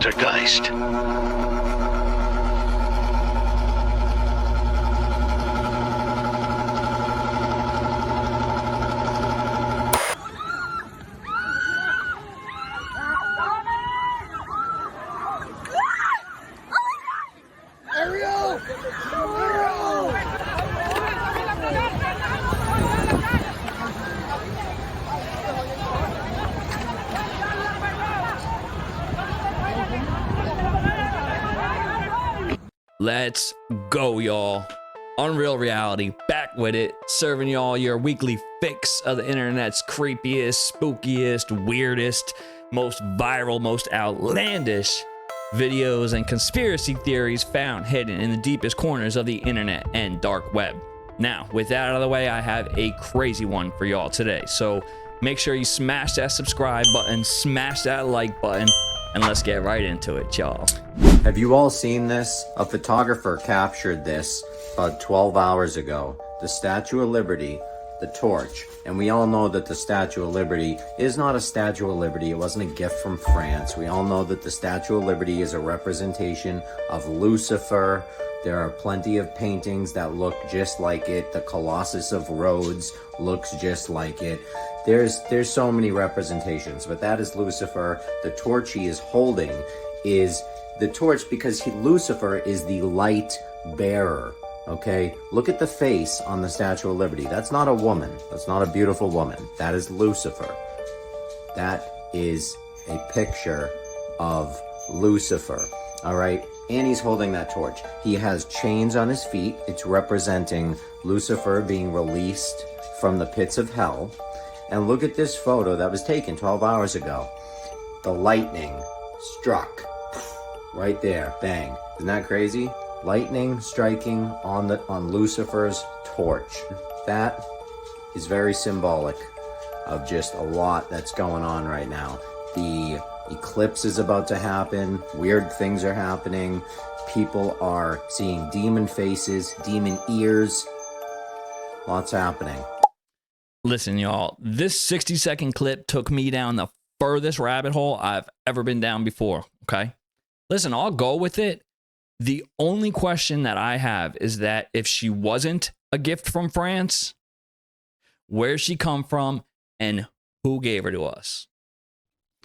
poltergeist. Let's go, y'all. Unreal Reality, back with it, serving y'all your weekly fix of the internet's creepiest, spookiest, weirdest, most viral, most outlandish videos and conspiracy theories found hidden in the deepest corners of the internet and dark web. Now, with that out of the way, I have a crazy one for y'all today. So make sure you smash that subscribe button, smash that like button, and let's get right into it, y'all. Have you all seen this? A photographer captured this about 12 hours ago. The Statue of Liberty, the torch. And we all know that the Statue of Liberty is not a Statue of Liberty. It wasn't a gift from France. We all know that the Statue of Liberty is a representation of Lucifer. There are plenty of paintings that look just like it. The Colossus of Rhodes looks just like it. There's so many representations, but that is Lucifer. The torch he is holding is the torch because Lucifer is the light bearer, okay? Look at the face on the Statue of Liberty. That's not a woman. That's not a beautiful woman. That is Lucifer. That is a picture of Lucifer, all right? And he's holding that torch. He has chains on his feet. It's representing Lucifer being released from the pits of hell. And look at this photo that was taken 12 hours ago. The lightning struck right there, bang. Isn't that crazy? Lightning striking on Lucifer's torch. That is very symbolic of just a lot that's going on right now. The eclipse is about to happen. Weird things are happening. People are seeing demon faces, demon ears. Lots happening. Listen, y'all, this 60-second clip took me down the furthest rabbit hole I've ever been down before, okay? Listen, I'll go with it. The only question that I have is that if she wasn't a gift from France, where'd she come from and who gave her to us?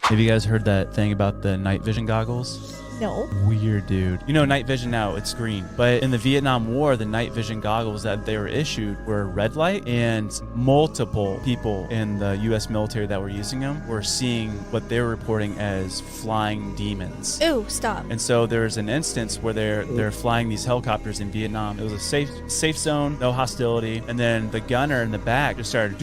Have you guys heard that thing about the night vision goggles? No. Weird, dude. You know, night vision now, it's green. But in the Vietnam War, the night vision goggles that they were issued were red light, and multiple people in the U.S. military that were using them were seeing what they were reporting as flying demons. Ooh, stop. And so there's an instance where they're flying these helicopters in Vietnam. It was a safe zone, no hostility. And then the gunner in the back just started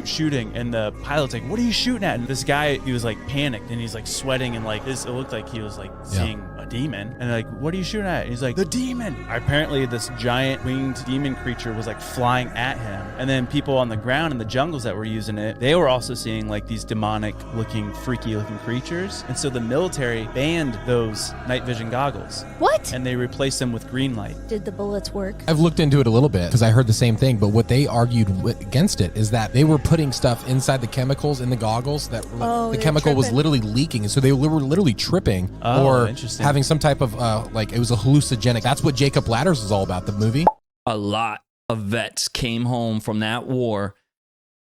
shooting. And the pilot's like, "What are you shooting at?" And this guy, he was like panicked and he's like sweating and like this. It looked like he was like seeing a demon. And they're like, "What are you shooting at?" And he's like, "The demon." Apparently this giant winged demon creature was like flying at him. And then people on the ground in the jungles that were using it, they were also seeing like these demonic looking, freaky looking creatures. And so the military banned those night vision goggles. What? And they replaced them with green light. Did the bullets work? I've looked into it a little bit because I heard the same thing, but what they argued against it is that they were putting stuff inside the chemicals in the goggles that the chemical was literally leaking, and so they were literally tripping or having some type of like it was a hallucinogenic. That's what Jacob Ladders is all about, the movie. A lot of vets came home from that war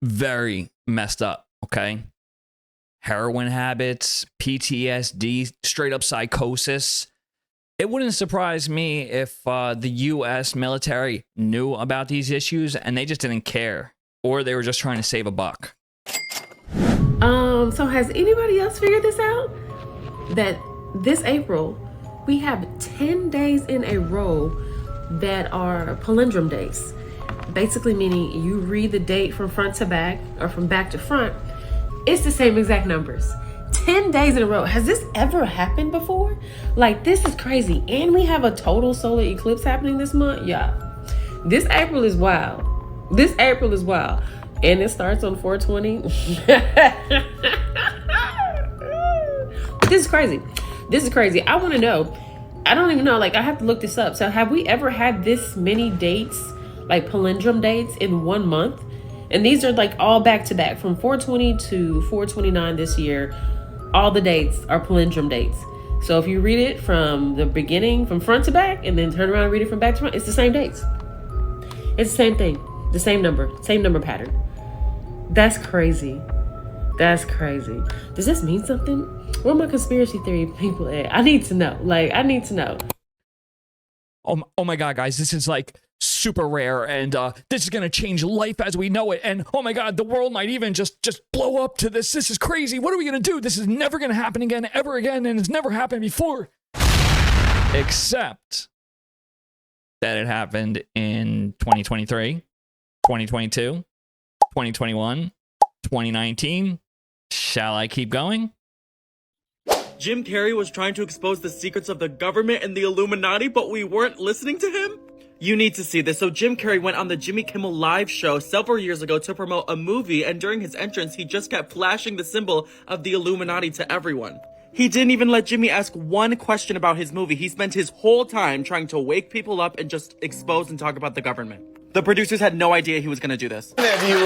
very messed up, okay? Heroin habits, PTSD, straight up psychosis. It wouldn't surprise me if the U.S. military knew about these issues and they just didn't care, or they were just trying to save a buck. So has anybody else figured this out? That this April, we have 10 days in a row that are palindrome days. Basically meaning you read the date from front to back or from back to front, it's the same exact numbers. 10 days in a row. Has this ever happened before? Like, this is crazy. And we have a total solar eclipse happening this month. Yeah. This April is wild. This April is wild. And it starts on 420. This is crazy. This is crazy. I want to know. I don't even know. Like, I have to look this up. So have we ever had this many dates, like palindrome dates in 1 month? And these are like all back to back from 420 to 429 this year. all the dates are palindrome dates. So if you read it from the beginning, from front to back, and then turn around and read it from back to front, it's the same dates. It's the same thing, the same number pattern. That's crazy. That's crazy. Does this mean something? Where are my conspiracy theory people at? I need to know. Like, I need to know. Oh my God, guys, this is like super rare, and this is gonna change life as we know it. And oh my God, the world might even just blow up to this. This is crazy. What are we gonna do? This is never gonna happen again, ever again, and it's never happened before. Except that it happened in 2023, 2022, 2021, 2019. Shall I keep going? Jim Carrey was trying to expose the secrets of the government and the Illuminati, but we weren't listening to him? You need to see this. So Jim Carrey went on the Jimmy Kimmel Live show several years ago to promote a movie, and during his entrance, he just kept flashing the symbol of the Illuminati to everyone. He didn't even let Jimmy ask one question about his movie. He spent his whole time trying to wake people up and just expose and talk about the government. The producers had no idea he was gonna do this. Have you,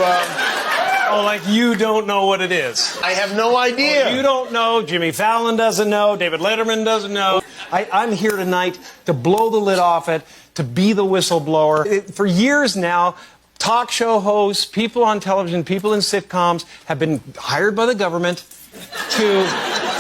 like you don't know what it is. I have no idea. You don't know. Jimmy Fallon doesn't know. David Letterman doesn't know. I'm here tonight to blow the lid off it, to be the whistleblower. For years now, talk show hosts, people on television, people in sitcoms have been hired by the government to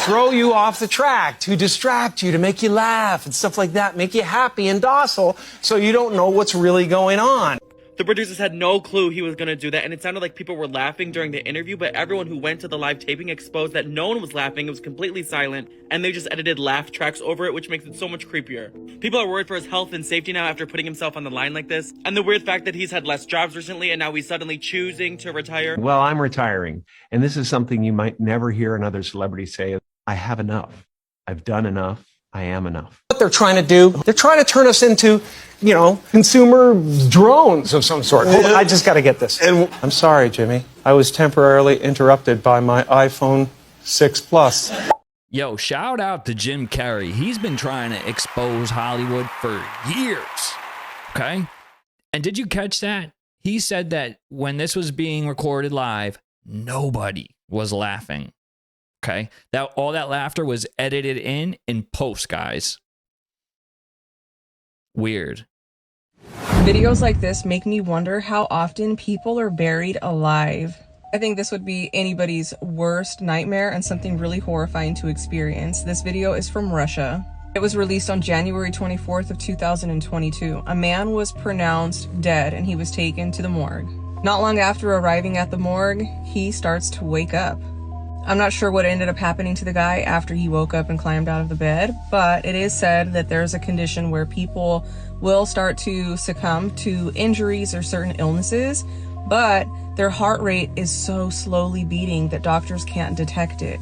throw you off the track, to distract you, to make you laugh and stuff like that, make you happy and docile so you don't know what's really going on. The producers had no clue he was gonna do that, and it sounded like people were laughing during the interview, but everyone who went to the live taping exposed that no one was laughing. It was completely silent, and they just edited laugh tracks over it, which makes it so much creepier. People are worried for his health and safety now after putting himself on the line like this, and the weird fact that he's had less jobs recently, and now he's suddenly choosing to retire. Well, I'm retiring, and this is something you might never hear another celebrity say. I have enough. I've done enough. I am enough. What they're trying to do, they're trying to turn us into, consumer drones of some sort. Hold on, I just got to get this. I'm sorry, Jimmy. I was temporarily interrupted by my iPhone 6 Plus. Yo, shout out to Jim Carrey. He's been trying to expose Hollywood for years. Okay? And did you catch that? He said that when this was being recorded live, nobody was laughing. Okay? That all that laughter was edited in post, guys. Weird. Videos like this make me wonder how often people are buried alive. I think this would be anybody's worst nightmare and something really horrifying to experience. This video is from Russia. It was released on January 24th of 2022. A man was pronounced dead and he was taken to the morgue. Not long after arriving at the morgue, he starts to wake up. I'm not sure what ended up happening to the guy after he woke up and climbed out of the bed, but it is said that there's a condition where people will start to succumb to injuries or certain illnesses, but their heart rate is so slowly beating that doctors can't detect it.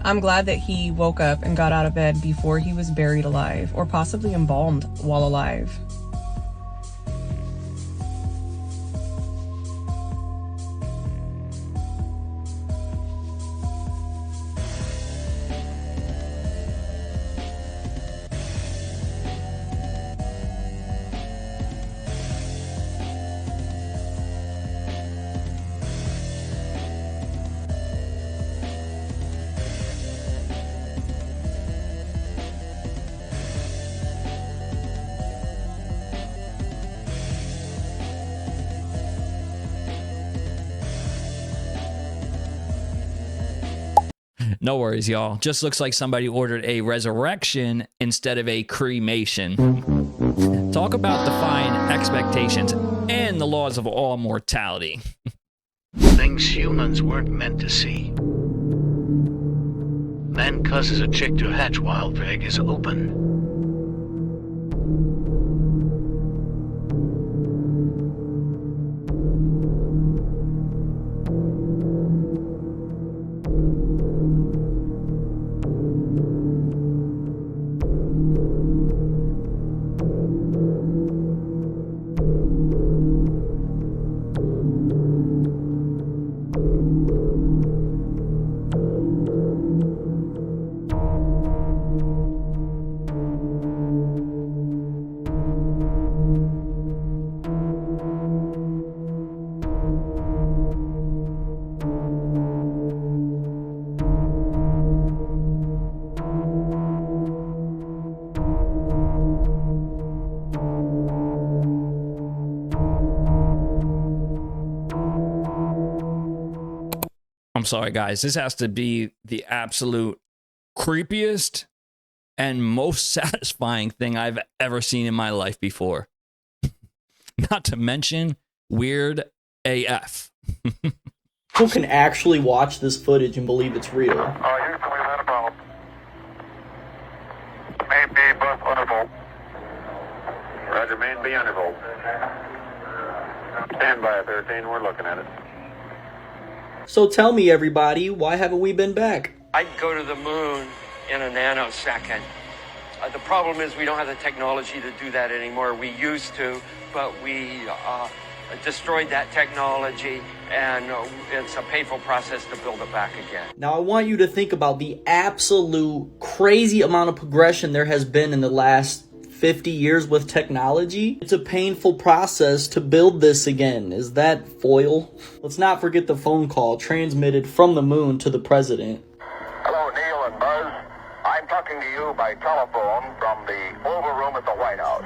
I'm glad that he woke up and got out of bed before he was buried alive, or possibly embalmed while alive. No worries, y'all. Just looks like somebody ordered a resurrection instead of a cremation. Talk about defying expectations and the laws of all mortality. Things humans weren't meant to see. Man causes a chick to hatch while Veg is open. sorry, guys. This has to be the absolute creepiest and most satisfying thing I've ever seen in my life before. Not to mention weird AF. People can actually watch this footage and believe it's real. Houston, we've had a problem. Main B, bus undervolt. Roger, main B undervolt. Stand by 13, we're looking at it. So tell me, everybody, why haven't we been back? I'd go to the moon in a nanosecond. The problem is we don't have the technology to do that anymore. We used to, but we destroyed that technology, and it's a painful process to build it back again. Now, I want you to think about the absolute crazy amount of progression there has been in the last 50 years with technology. It's a painful process to build this again. Is that foil? Let's not forget the phone call transmitted from the moon to the president. Hello, Neil and Buzz. I'm talking to you by telephone from the Oval Room at the White House.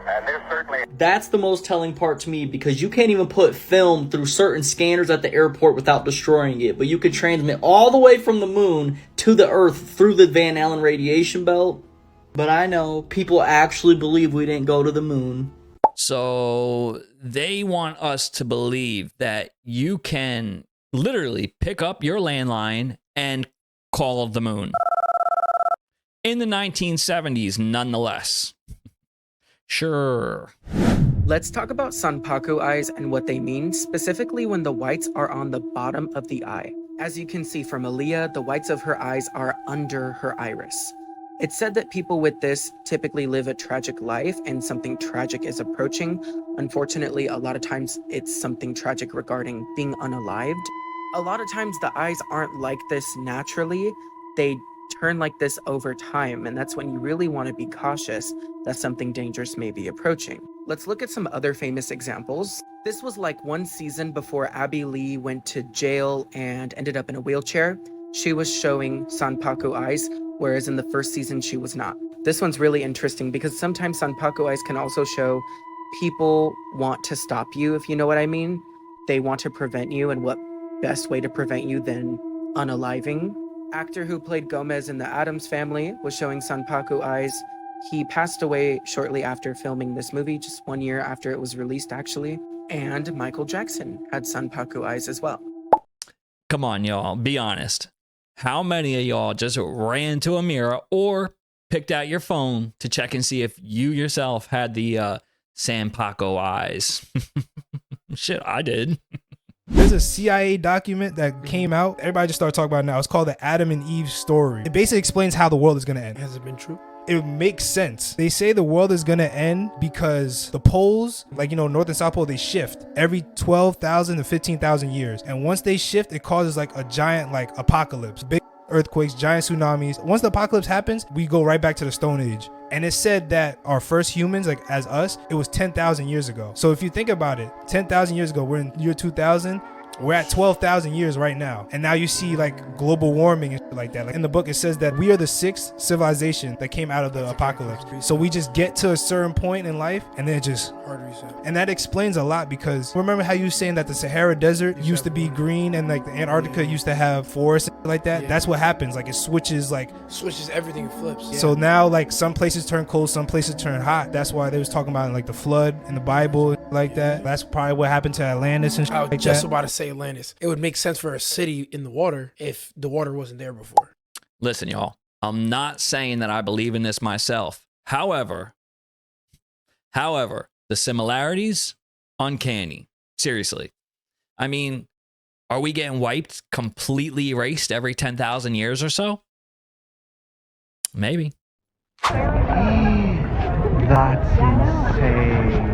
And there's certainly... That's the most telling part to me, because you can't even put film through certain scanners at the airport without destroying it. But you can transmit all the way from the moon to the Earth through the Van Allen radiation belt. But I know people actually believe we didn't go to the moon. So they want us to believe that you can literally pick up your landline and call the moon. In the 1970s, nonetheless. Sure. Let's talk about SunPaku eyes and what they mean, specifically when the whites are on the bottom of the eye. As you can see from Aaliyah, the whites of her eyes are under her iris. It's said that people with this typically live a tragic life and something tragic is approaching. Unfortunately, a lot of times it's something tragic regarding being unalived. A lot of times the eyes aren't like this naturally. They turn like this over time, and that's when you really want to be cautious that something dangerous may be approaching. Let's look at some other famous examples. This was like one season before Abby Lee went to jail and ended up in a wheelchair. She was showing SunPaku eyes, whereas in the first season she was not. This one's really interesting because sometimes SunPaku eyes can also show people want to stop you, if you know what I mean. They want to prevent you, and what best way to prevent you than unaliving? Actor who played Gomez in the Addams Family was showing SunPaku eyes. He passed away shortly after filming this movie, just 1 year after it was released, actually. And Michael Jackson had SunPaku eyes as well. Come on, y'all. Be honest. How many of y'all just ran to a mirror or picked out your phone to check and see if you yourself had the SunPaku eyes? Shit, I did. There's a CIA document that came out. Everybody just started talking about it now. It's called the Adam and Eve story. It basically explains how the world is going to end. Has it been true? It makes sense. They say the world is going to end because the poles, like, North and South Pole, they shift every 12,000 to 15,000 years. And once they shift, it causes like a giant like apocalypse. Big earthquakes, giant tsunamis. Once the apocalypse happens, we go right back to the Stone Age. And it said that our first humans, like as us, it was 10,000 years ago. So if you think about it, 10,000 years ago, we're in year 2000. We're at 12,000 years right now. And now you see like global warming and shit like that. Like in the book, it says that we are the sixth civilization that came out of the apocalypse. So we just get to a certain point in life and then it just hard reset. And that explains a lot, because remember how you were saying that the Sahara Desert used to be green and like the Antarctica used to have forests and shit like that? That's what happens. Like it switches everything, it flips. So now like some places turn cold, some places turn hot. That's why they was talking about like the flood in the Bible like that. That's probably what happened to Atlantis and shit like that. I was just about to say Atlantis. It would make sense for a city in the water if the water wasn't there before. Listen, y'all, I'm not saying that I believe in this myself. However, the similarities, uncanny. Seriously. I mean, are we getting wiped, completely erased every 10,000 years or so? Maybe. That's insane.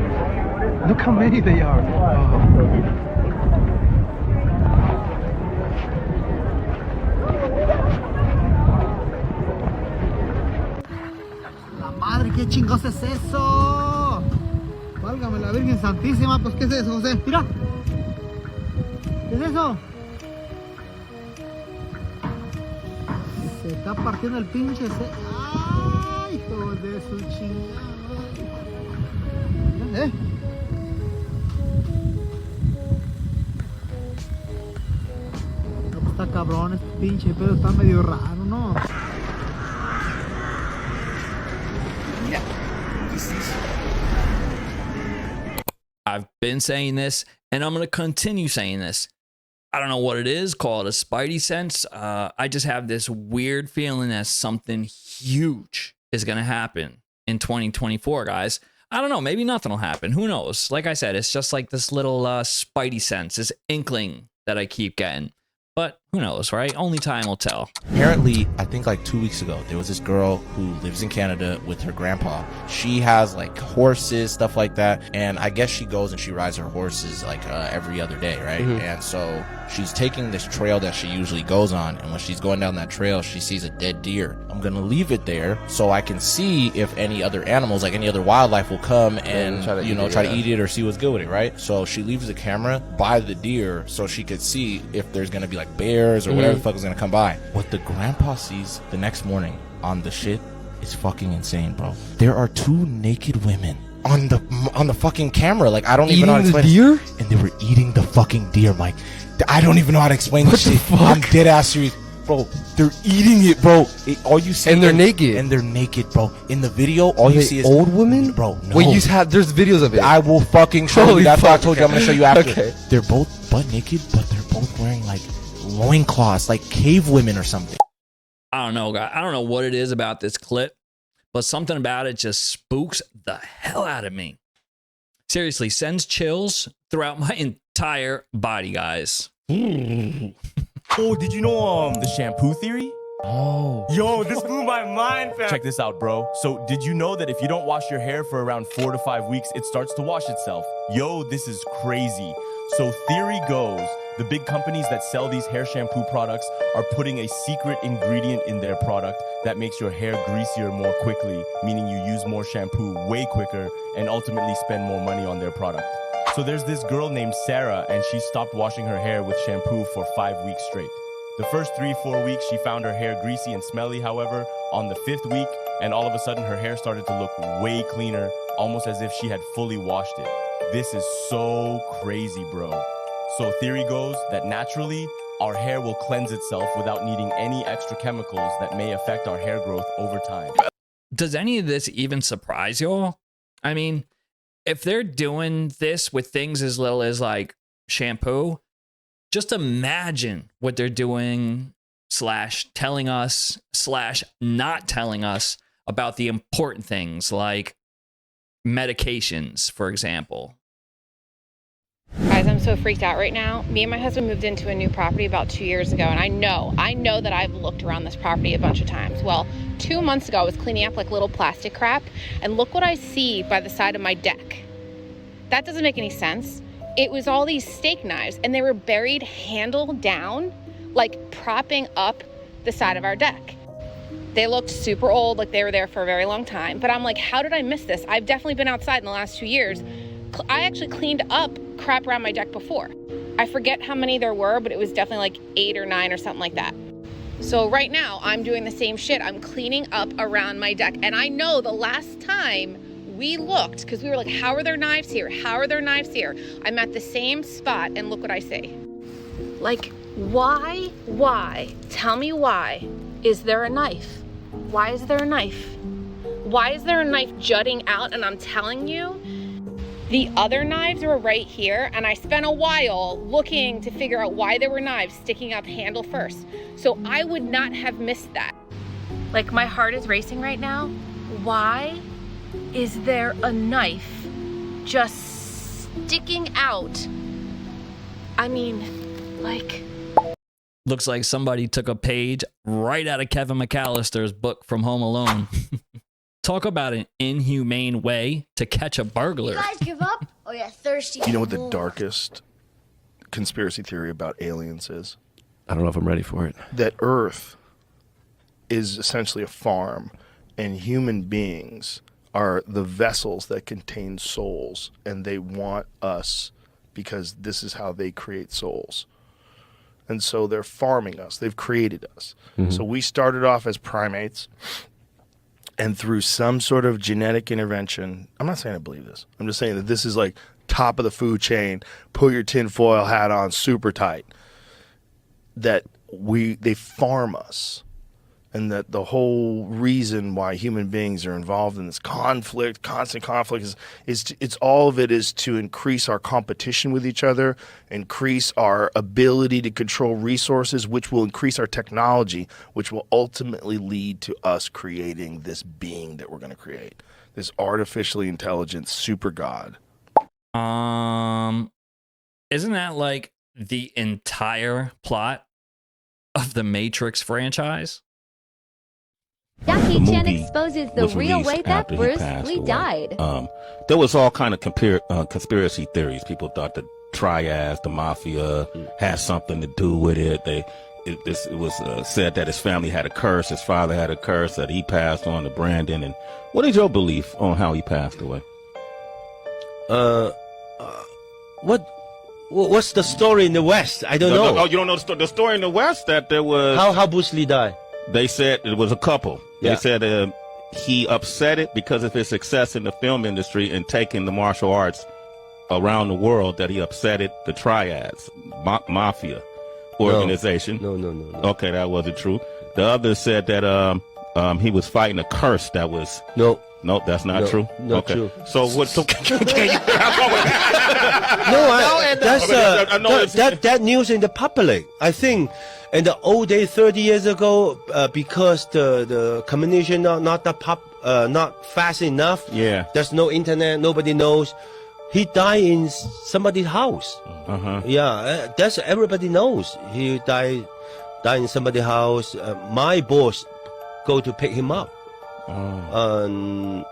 Look how many they are. Oh. Madre, ¿qué chingos es eso? Válgame la Virgen Santísima, pues ¿qué es eso, José? Mira. ¿Qué es eso? Se está partiendo el pinche. ¡Ay, hijo de su chingada! ¿Eh? No, pues está cabrón, este pinche pedo está medio raro, ¿no? I've been saying this, and I'm going to continue saying this. I don't know what it is, call it a spidey sense. I just have this weird feeling that something huge is going to happen in 2024, guys. I don't know, maybe nothing will happen. Who knows? Like I said, it's just like this little spidey sense, this inkling that I keep getting. But who knows, right? Only time will tell. Apparently, I think like 2 weeks ago, there was this girl who lives in Canada with her grandpa. She has like horses, stuff like that. And I guess she goes and she rides her horses like every other day, right? And so she's taking this trail that she usually goes on. And when she's going down that trail, she sees a dead deer. I'm going to leave it there so I can see if any other animals, like any other wildlife will come and, try to eat it or see what's good with it, right? So she leaves the camera by the deer so she could see if there's going to be like bears or whatever the fuck is gonna come by. What the grandpa sees the next morning on the shit is fucking insane, bro. There are 2 naked women on the fucking camera. Like, I don't even know how to explain deer? And they were eating the fucking deer, Mike. I don't even know how to explain this shit. I'm dead ass serious. Bro, they're eating it, bro. All you see, and they're naked. And they're naked, bro. In the video, all you see is old women, bro. No. Wait, there's videos of it. I will fucking show you. That's what I told you. I'm gonna show you after. Okay. They're both butt naked, but they're both wearing like loincloths, like cave women or something. I don't know, guys. I don't know what it is about this clip, but something about it just spooks the hell out of me. Seriously, sends chills throughout my entire body, guys. Oh, did you know the Shampoo Theory? Oh. Yo, this blew my mind, fam. Check this out, bro. So, did you know that if you don't wash your hair for around 4 to 5 weeks, it starts to wash itself? Yo, this is crazy. So, theory goes, the big companies that sell these hair shampoo products are putting a secret ingredient in their product that makes your hair greasier more quickly, meaning you use more shampoo way quicker and ultimately spend more money on their product. So there's this girl named Sarah, and she stopped washing her hair with shampoo for 5 weeks straight. The first 3-4 weeks, she found her hair greasy and smelly. However, on the 5th week, and all of a sudden her hair started to look way cleaner, almost as if she had fully washed it. This is so crazy, bro. So theory goes that naturally, our hair will cleanse itself without needing any extra chemicals that may affect our hair growth over time. Does any of this even surprise y'all? I mean, if they're doing this with things as little as like shampoo, just imagine what they're doing / telling us / not telling us about the important things like medications, for example. Guys, I'm so freaked out right now. Me and my husband moved into a new property about 2 years ago, and I know that I've looked around this property a bunch of times. Well, 2 months ago, I was cleaning up like little plastic crap, and look what I see by the side of my deck. That doesn't make any sense. It was all these steak knives, and they were buried handle down, like propping up the side of our deck. They looked super old, like they were there for a very long time, but I'm like, how did I miss this? I've definitely been outside in the last 2 years. I actually cleaned up crap around my deck before. I forget how many there were, but it was definitely like 8 or 9 or something like that. So right now I'm doing the same shit. I'm cleaning up around my deck. And I know the last time we looked, because we were like, how are there knives here? How are there knives here? I'm at the same spot and look what I see. Like, why, tell me why is there a knife? Why is there a knife? Why is there a knife jutting out? And I'm telling you, the other knives were right here, and I spent a while looking to figure out why there were knives sticking up handle first. So I would not have missed that. Like, my heart is racing right now. Why is there a knife just sticking out? I mean, like... Looks like somebody took a page right out of Kevin McAllister's book from Home Alone. Talk about an inhumane way to catch a burglar. You guys give up? Oh yeah, thirsty. You know what the darkest conspiracy theory about aliens is? I don't know if I'm ready for it. That Earth is essentially a farm, and human beings are the vessels that contain souls, and they want us because this is how they create souls. And so they're farming us. They've created us. Mm-hmm. So we started off as primates. And through some sort of genetic intervention, I'm not saying I believe this. I'm just saying that this is like top of the food chain, put your tinfoil hat on super tight, that they farm us. And that the whole reason why human beings are involved in this conflict, constant conflict, it's all of it is to increase our competition with each other, increase our ability to control resources, which will increase our technology, which will ultimately lead to us creating this being that we're going to create, this artificially intelligent super god. Isn't that like the entire plot of the Matrix franchise? Jackie Chan exposes the real way that Bruce Lee died. There was all kind of conspiracy theories. People thought the triads, the mafia, had something to do with it. It was said that his family had a curse, his father had a curse, that he passed on to Brandon. And what is your belief on how he passed away? What's the story in the West? I don't know. Oh, you don't know the story in the West? That there was how Bruce Lee died. They said it was a couple. Yeah. They said he upset it because of his success in the film industry and taking the martial arts around the world, that he upset it, the triads, mafia organization. No. Okay, that wasn't true. The others said that he was fighting a curse that was... No, that's not true. Not okay. true. So what? So can you? That news in the public. I think in the old days, 30 years ago, because the communication not fast enough. Yeah. There's no internet. Nobody knows. He died in somebody's house. Yeah, that's everybody knows. He died in somebody's house. My boss go to pick him up. And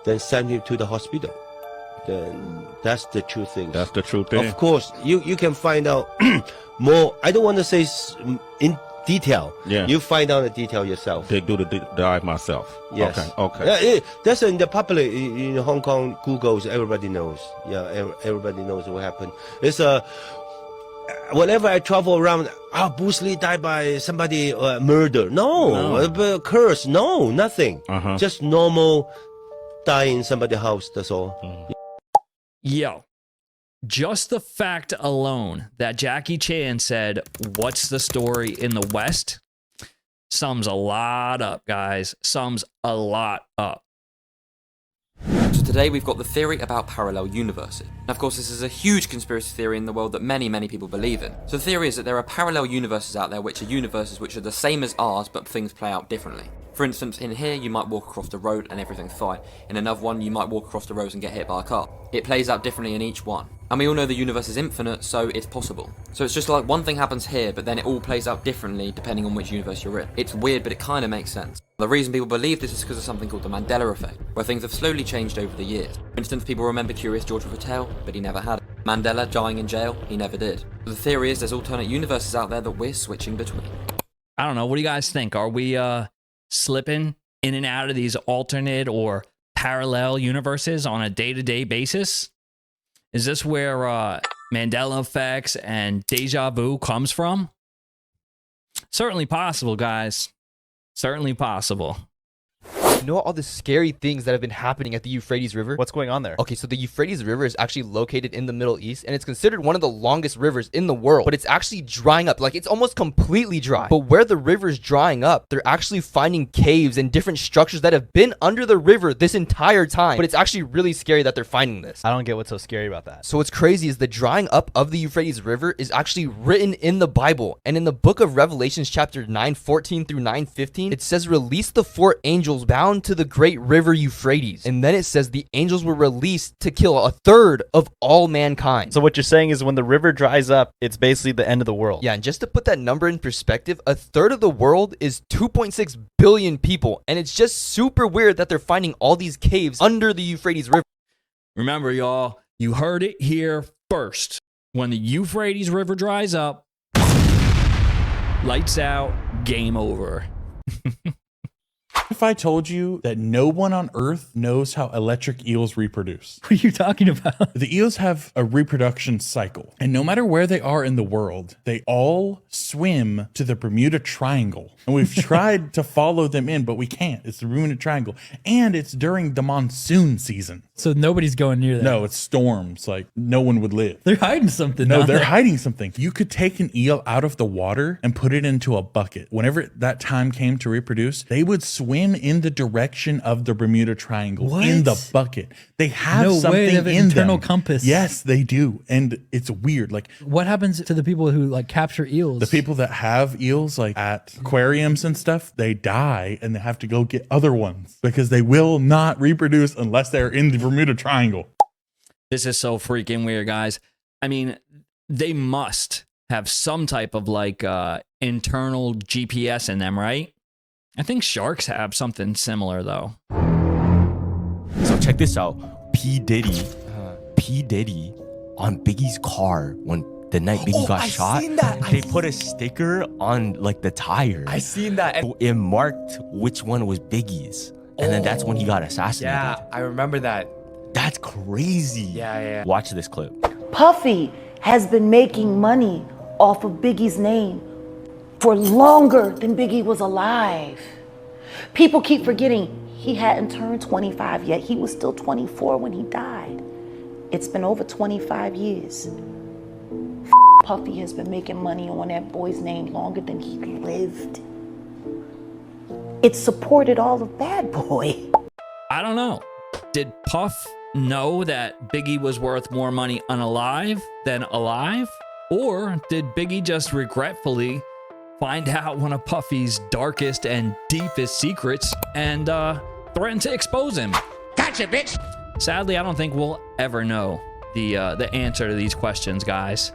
then send him to the hospital. Then that's the true thing. That's the true thing. Of course, you can find out more. I don't want to say in detail. Yeah. You find out the detail yourself. They do the dive myself. Yes. Okay. Yeah, that's in the public. In Hong Kong, Google's, everybody knows. Yeah, everybody knows what happened. It's whenever I travel around, Bruce Lee died by somebody murder. No. Curse. No, nothing. Just normal die in somebody's house. That's all. Yo, just the fact alone that Jackie Chan said, "What's the story in the West?" sums a lot up, guys. Sums a lot up. So today we've got the theory about parallel universes. Now, of course, this is a huge conspiracy theory in the world that many people believe in. So the theory is that there are parallel universes out there which are universes which are the same as ours, but things play out differently. For instance, in here you might walk across the road and everything's fine. In another one you might walk across the road and get hit by a car. It plays out differently in each one. And we all know the universe is infinite, so it's possible. So it's just like one thing happens here, but then it all plays out differently depending on which universe you're in. It's weird, but it kind of makes sense. The reason people believe this is because of something called the Mandela effect, where things have slowly changed over the years. For instance, people remember Curious George with a tail, but he never had it. Mandela dying in jail, he never did. The theory is there's alternate universes out there that we're switching between. I don't know. What do you guys think? Are we slipping in and out of these alternate or parallel universes on a day-to-day basis? Is this where Mandela effects and deja vu comes from? Certainly possible, guys. Certainly possible. You know all the scary things that have been happening at the Euphrates River? What's going on there? Okay, so the Euphrates River is actually located in the Middle East, and it's considered one of the longest rivers in the world, but it's actually drying up. Like, it's almost completely dry. But where the river's drying up, they're actually finding caves and different structures that have been under the river this entire time. But it's actually really scary that they're finding this. I don't get what's so scary about that. So what's crazy is the drying up of the Euphrates River is actually written in the Bible. And in the book of Revelations chapter 9:14 through 9:15, it says, "Release the 4 angels bound to the great river Euphrates." And then it says the angels were released to kill 1/3 of all mankind. So what you're saying is when the river dries up, it's basically the end of the world. Yeah, and just to put that number in perspective, 1/3 of the world is 2.6 billion people. And it's just super weird that they're finding all these caves under the Euphrates River. Remember, y'all, you heard it here first. When the Euphrates River dries up, lights out, game over. If I told you that no one on Earth knows how electric eels reproduce? What are you talking about? The eels have a reproduction cycle, and no matter where they are in the world, they all swim to the Bermuda Triangle. And we've tried to follow them in, but we can't. It's the Bermuda Triangle, and it's during the monsoon season. So nobody's going near that. No, it's storms. Like no one would live. They're hiding something. No, they're hiding something. You could take an eel out of the water and put it into a bucket. Whenever that time came to reproduce, they would swim in the direction of the Bermuda Triangle in the bucket. They have No something way, they have an in internal them. compass. Yes, they do. And it's weird. Like what happens to the people who like capture eels? the people that have eels like at aquariums and stuff, they die and they have to go get other ones because they will not reproduce unless they're in the Bermuda Triangle. This is so freaking weird, guys. I mean, they must have some type of like internal GPS in them, right? I think sharks have something similar though. So check this out. P. Diddy on Biggie's car when the night Biggie got shot, they put a sticker on like the tires. I seen that. And it marked which one was Biggie's. And then that's when he got assassinated. Yeah, I remember that. That's crazy. Yeah. Watch this clip. Puffy has been making money off of Biggie's name for longer than Biggie was alive. People keep forgetting he hadn't turned 25 yet. He was still 24 when he died. It's been over 25 years. Puffy has been making money on that boy's name longer than he lived. It supported all of Bad Boy. I don't know. Did Puff know that Biggie was worth more money unalive than alive? Or did Biggie just regretfully find out one of Puffy's darkest and deepest secrets and threaten to expose him? Gotcha, bitch! Sadly, I don't think we'll ever know the answer to these questions, guys.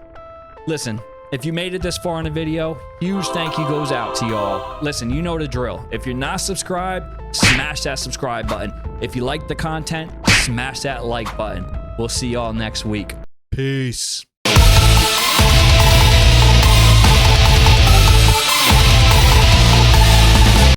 Listen, if you made it this far in the video, huge thank you goes out to y'all. Listen, you know the drill. If you're not subscribed, smash that subscribe button. If you like the content, smash that like button. We'll see y'all next week. Peace.